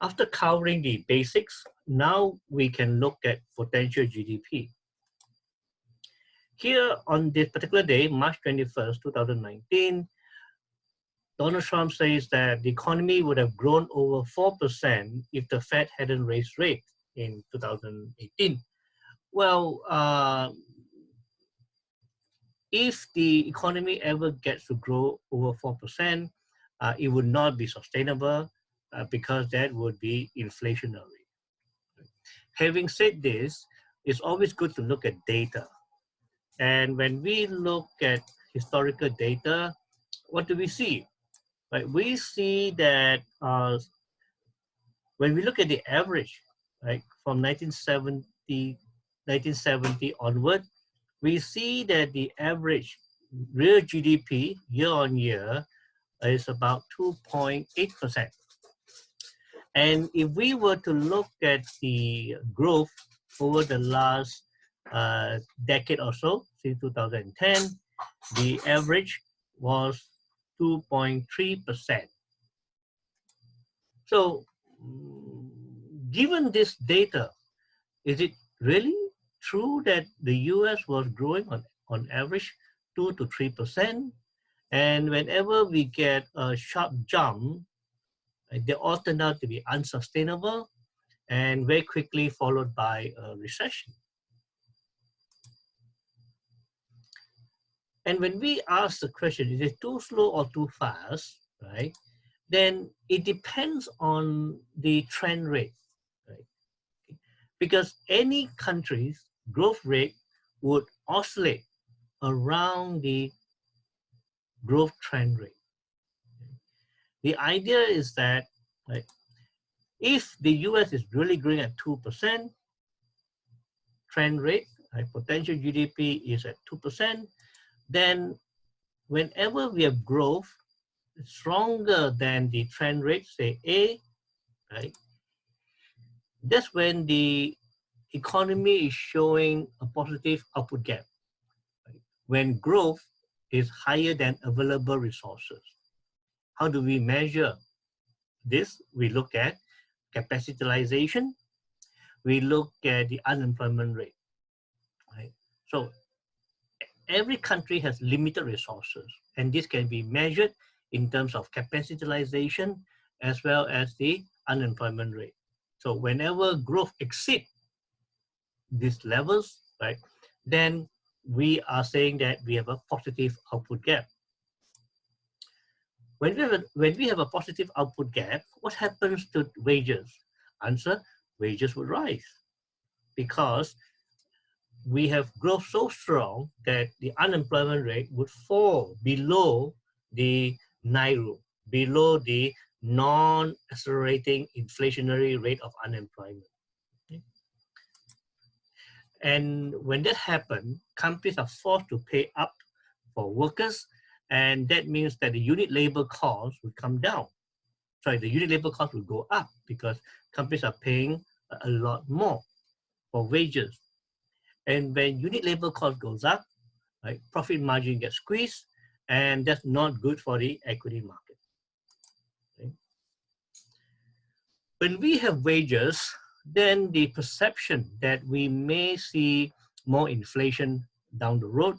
After covering the basics, now we can look at potential GDP. Here on this particular day, March 21st, 2019, Donald Trump says that the economy would have grown over 4% if the Fed hadn't raised rates in 2018. Well, if the economy ever gets to grow over 4%, it would not be sustainable because that would be inflationary. Having said this, it's always good to look at data. And when we look at historical data, what do we see? Right? We see that when we look at the average, right, from 1970 onward, we see that the average real GDP year on year is about 2.8%. And if we were to look at the growth over the last decade or so, since 2010, the average was 2.3%. So given this data, is it really true that the US was growing on average 2 to 3%? And whenever we get a sharp jump, they all turn out to be unsustainable and very quickly followed by a recession. And when we ask the question, is it too slow or too fast, right? Then it depends on the trend rate, right? Because any country's growth rate would oscillate around the growth trend rate. The idea is that, right, if the US is really growing at 2% trend rate, right, potential GDP is at 2%, then whenever we have growth stronger than the trend rate, say A, right, that's when the economy is showing a positive output gap, right? When growth is higher than available resources. How do we measure this? We look at capacity utilization. We look at the unemployment rate, right? So every country has limited resources, and this can be measured in terms of capacity utilization as well as the unemployment rate. So whenever growth exceeds these levels, right, then we are saying that we have a positive output gap. When we have a positive output gap, what happens to wages? Answer, wages would rise because we have growth so strong that the unemployment rate would fall below the NAIRU, below the non-accelerating inflationary rate of unemployment. Okay? And when that happens, companies are forced to pay up for workers, and that means that the unit labor cost would come down. Sorry, the unit labor cost would go up because companies are paying a lot more for wages. And when unit labor cost goes up, right, profit margin gets squeezed, and that's not good for the equity market. Okay? When we have wages, then the perception that we may see more inflation down the road,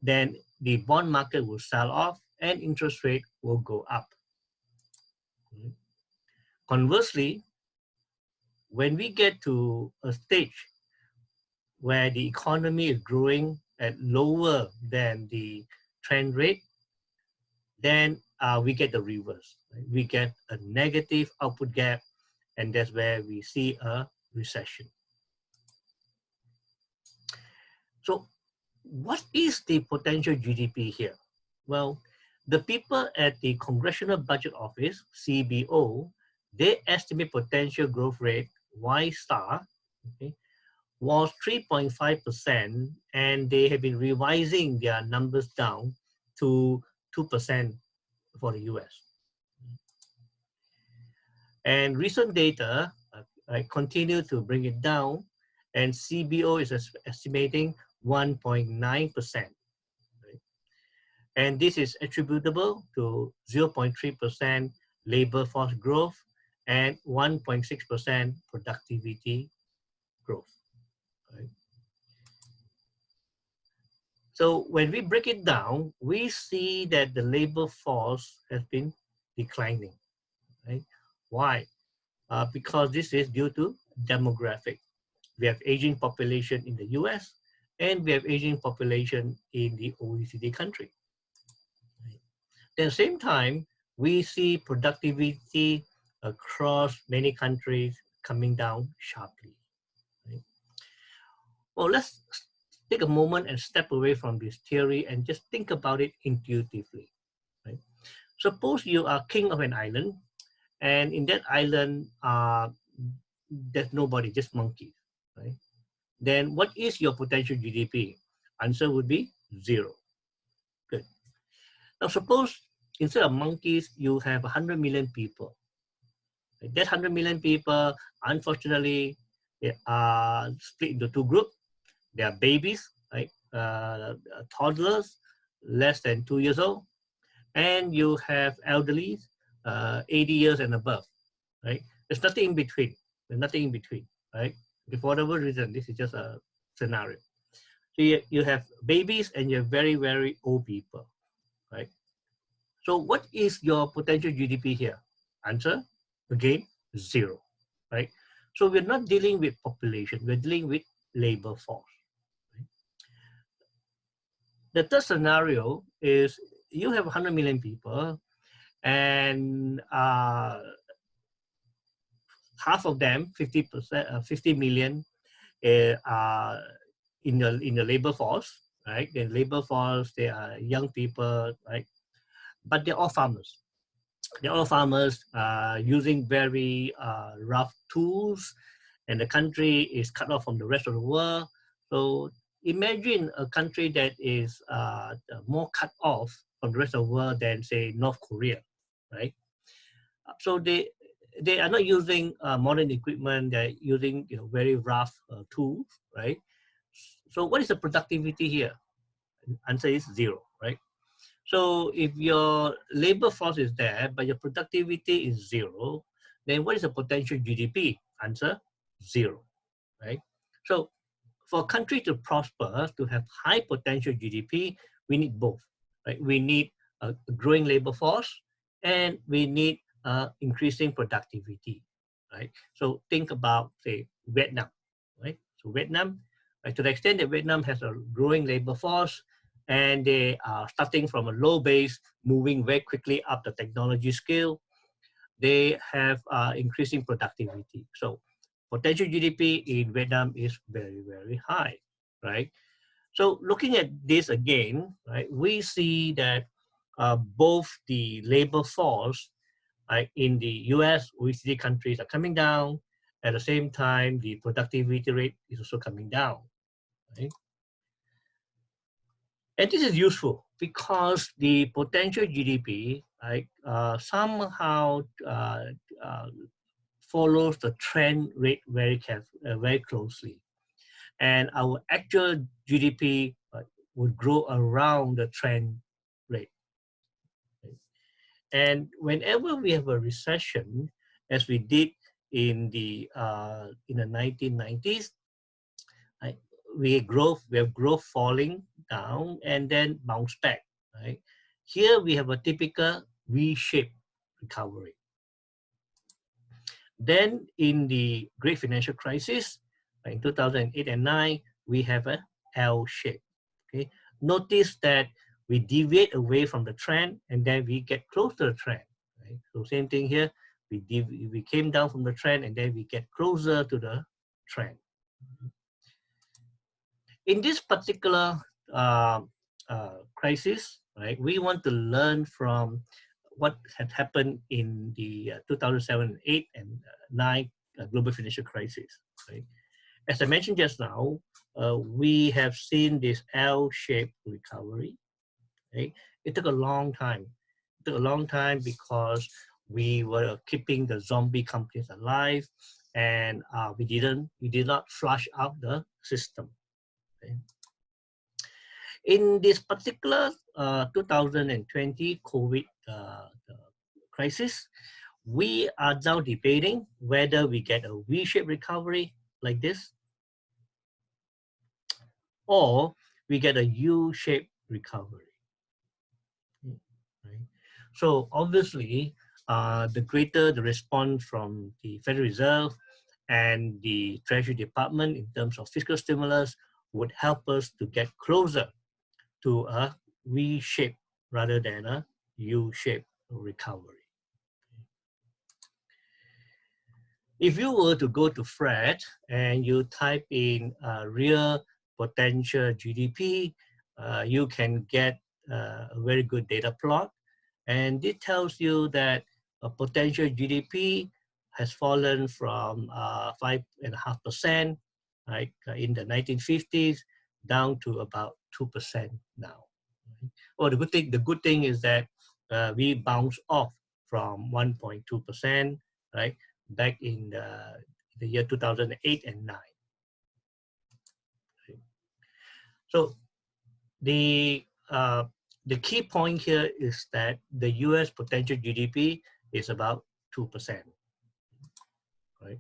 then the bond market will sell off and interest rate will go up. Okay? Conversely, when we get to a stage where the economy is growing at lower than the trend rate, then we get the reverse. Right? We get a negative output gap, and that's where we see a recession. So what is the potential GDP here? Well, the people at the Congressional Budget Office, CBO, they estimate potential growth rate, Y star, okay, was 3.5%, and they have been revising their numbers down to 2% for the US. And recent data continue to bring it down, and CBO is estimating 1.9%. Right? And this is attributable to 0.3% labor force growth and 1.6% productivity growth. Right? So when we break it down, we see that the labor force has been declining. Right? Why? Because this is due to demographic. We have aging population in the US and we have aging population in the OECD country. Right? At the same time, we see productivity across many countries coming down sharply. Right? Well, let's take a moment and step away from this theory and just think about it intuitively. Right? Suppose you are king of an island, and in that island, there's nobody, just monkeys. Right? Then what is your potential GDP? Answer would be 0. Good. Now suppose instead of monkeys, you have 100 million people. Right? That 100 million people, unfortunately, they are split into two groups. They are babies, right? Toddlers, less than 2 years old, and you have elderly, 80 years and above, right? There's nothing in between. There's nothing in between, right? For whatever reason, this is just a scenario. So you have babies and you have very, very old people, right? So what is your potential GDP here? Answer, again, 0, right? So we're not dealing with population, we're dealing with labor force. The third scenario is you have 100 million people and half of them, 50%, 50 million are in the labor force, right? The labor force, they are young people, right? But they're all farmers. They're all farmers using very rough tools, and the country is cut off from the rest of the world. So imagine a country that is more cut off from the rest of the world than, say, North Korea, right? So they are not using modern equipment. They're using very rough tools, right? So what is the productivity here? Answer is 0, right? So if your labor force is there, but your productivity is 0, then what is the potential GDP? Answer, 0, right? So for a country to prosper, to have high potential GDP, we need both, right? We need a growing labor force and we need increasing productivity, right? So think about, say, Vietnam, right? So Vietnam, right, to the extent that Vietnam has a growing labor force and they are starting from a low base, moving very quickly up the technology scale, they have increasing productivity. So potential GDP in Vietnam is very, very high, right? So looking at this again, right, we see that both the labor force in the US, OECD countries are coming down. At the same time, the productivity rate is also coming down, right? And this is useful because the potential GDP somehow follows the trend rate very closely. And our actual GDP would grow around the trend rate. And whenever we have a recession, as we did in the 1990s, right, we have growth falling down and then bounce back. Right? Here we have a typical V-shaped recovery. Then in the great financial crisis, in 2008 and 9, we have a L shape. Okay, notice that we deviate away from the trend and then we get close to the trend. Right? So same thing here, we came down from the trend and then we get closer to the trend. In this particular crisis, right, we want to learn from what had happened in the 2007, 8, and 9 global financial crisis. Right? As I mentioned just now, we have seen this L-shaped recovery. Right? It took a long time. It took a long time because we were keeping the zombie companies alive, and we did not flush out the system. Okay? In this particular 2020 COVID crisis, we are now debating whether we get a V-shaped recovery like this, or we get a U-shaped recovery. Right? So obviously, the greater the response from the Federal Reserve and the Treasury Department in terms of fiscal stimulus would help us to get closer to a V-shaped rather than a U-shaped recovery. If you were to go to Fred and you type in real potential GDP, you can get a very good data plot. And it tells you that a potential GDP has fallen from 5.5%, right, in the 1950s down to about 2% now. Well, the good thing is that we bounce off from 1.2%, right, back in the year 2008 and 9. So the key point here is that the US potential GDP is about 2%, right?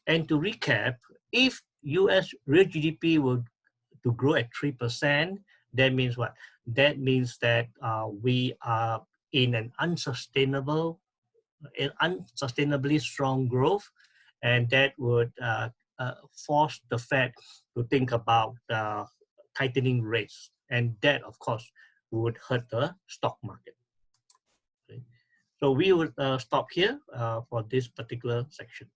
And to recap, if US real GDP were to grow at 3%, that means what? That means that we are in an unsustainably strong growth, and that would force the Fed to think about tightening rates, and that, of course, would hurt the stock market. Okay. So we would stop here for this particular section.